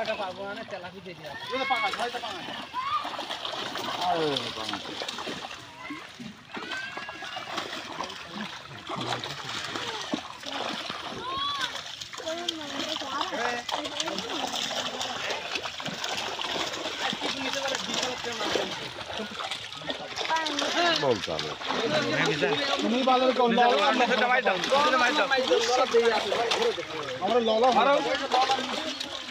এটা পারবো না তেলাপি দিয়ে দিও এটা পাঙাশ হয়, এটা পাঙাশ। আরে বাবা বলতে হবে তুমি ভালো কোন দাও আমরা ললা ভালো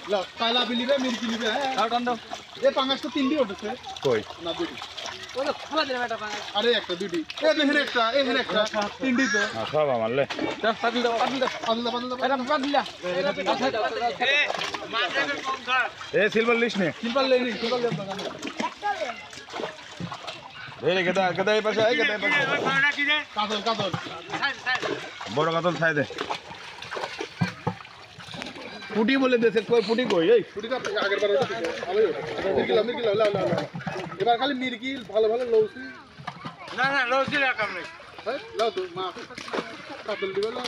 ল কালা বিলিবে মিরকি লিবে হ্যাঁ টান দাও এ পাঙাশ তো তিনটি উঠেছে কই না দুটি ওই তো খোলা দিলাম এটা পাঙ্গা আরে একটা দুটি এ দেখেন একটা এখানে একটা তিনটি তো না সব আমারলে দাও পাতিল দাও পাতিল দাও এটা পাতিলা এ মাছের কম ধর এ সিলভার লিস্ট নে সিম্পল লেনি সিম্পল লেনি ধরে গেদা গেদা এই পাশে এই গেদা এই পাশে ওই পাড়া কি রে কাতল কাতল বড় কাতল ছাই দে পুটি বলে দেছে কই পুটি কই এই ছুটিটা আগের বার ওটা ভালোই ওটা মিরকি লাও লাও লাও এবার খালি মিরকি ভালো ভালো লউছি না না লৌসি রাখাম নাই হ্যাঁ লাও তো মা কাতল দিবে লাও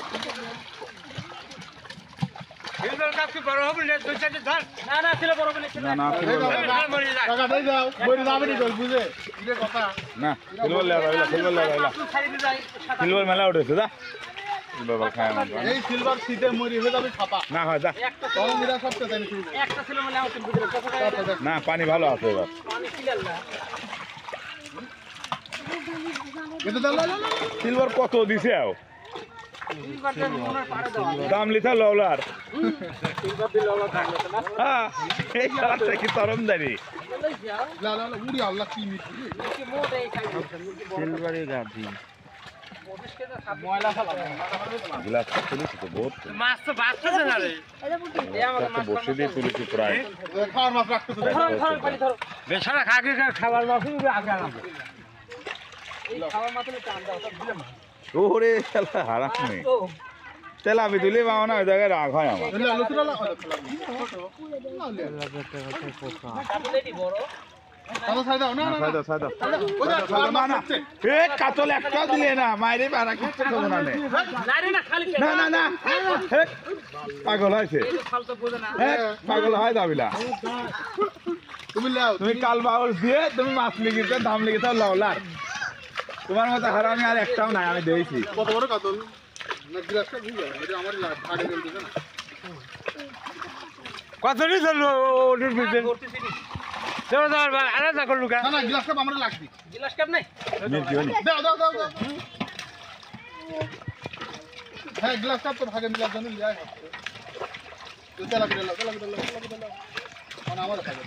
এবার কাছে বড় হবে না দুই চারটে ধর না না ছিল বড় হবে না না টাকা দেই দাও বইরে যাবে নি তোর বুঝে এটা কথা না সিলভার লে আইলা সিলভার লে আইলা সিলভার মেলা উঠেছে যা বাবা খায় আমার এই সিলভার সিটে মরি হয়ে যাবে ছাপা না হয় যা একটা তখন মিরা সবটা তাই শুরু একটা ছিল মানে আমার বুঝলে কত টাকা না পানি ভালো আছে এবার পানি ছিল না এটা দাও লাও লাও সিলভার কত দিছে আও সিলভার তে মনে পারে দাও দাম লিখা লওলার সিলভার দিল ওলা থাকলে না হ্যাঁ এই কালারটা কি তরমদারি লই যাও লাও লাও উড়ি আল্লাহ কি মিটি কি মোটে এই খাই সিলভারই গাদি ময়লা ফেলা গ্লাস তুলেছি তো বহুত মাছ তো বাঁচতেছে না রে এই আমাকে মাছ বসে দিয়ে তুলেছি প্রায় খাওয়ার মাছ রাখতেছে ধরো পানি ধরো বেছাড়া খাগে খাবার মাছ আগে আনবে এই খাবার মাছ টান দাও সব দিলাম ওরে শালা হারাম নেই তেল আমি তুলে পাও না ওই জায়গায় রাগ হয় আমার লাও লাও লাও কাটলে দি বড় দাদা ছাই দাও না না সাদা সাদা ওটা খাওয়ার মাছ রাখছে এ কাতল একটাও দিলে না মাইরে বারা কিচ্ছু করবো না নে। না রে না খালি না না না হে, পাগল হয়েছে ফালতু বোঝে না হে, পাগল হয় দাবিলা তুমি লাও তুমি কাল বাউল দিয়ে তুমি মাছ লিখিতে দাম লিখিতে লওলার তোমার মতো হারামি আর একটাও নাই আমি দেখছি কত বড় কাতল না গ্লাসটা বুঝা এটা আমার ভাগে গেল দিছে না কত রে চলো ওটির পিছে চলো দাও আলাদা করলু কা না না গ্লাসটা আমরা লাগবে গিলাস কাপ নাই মির্কি হনি দাও দাও দাও দাও হ্যাঁ গ্লাসটা তো ভাগে মিলার জন্য যায় তো তেলা করে লাও তেলা করে লাও মানে আমার ভাগে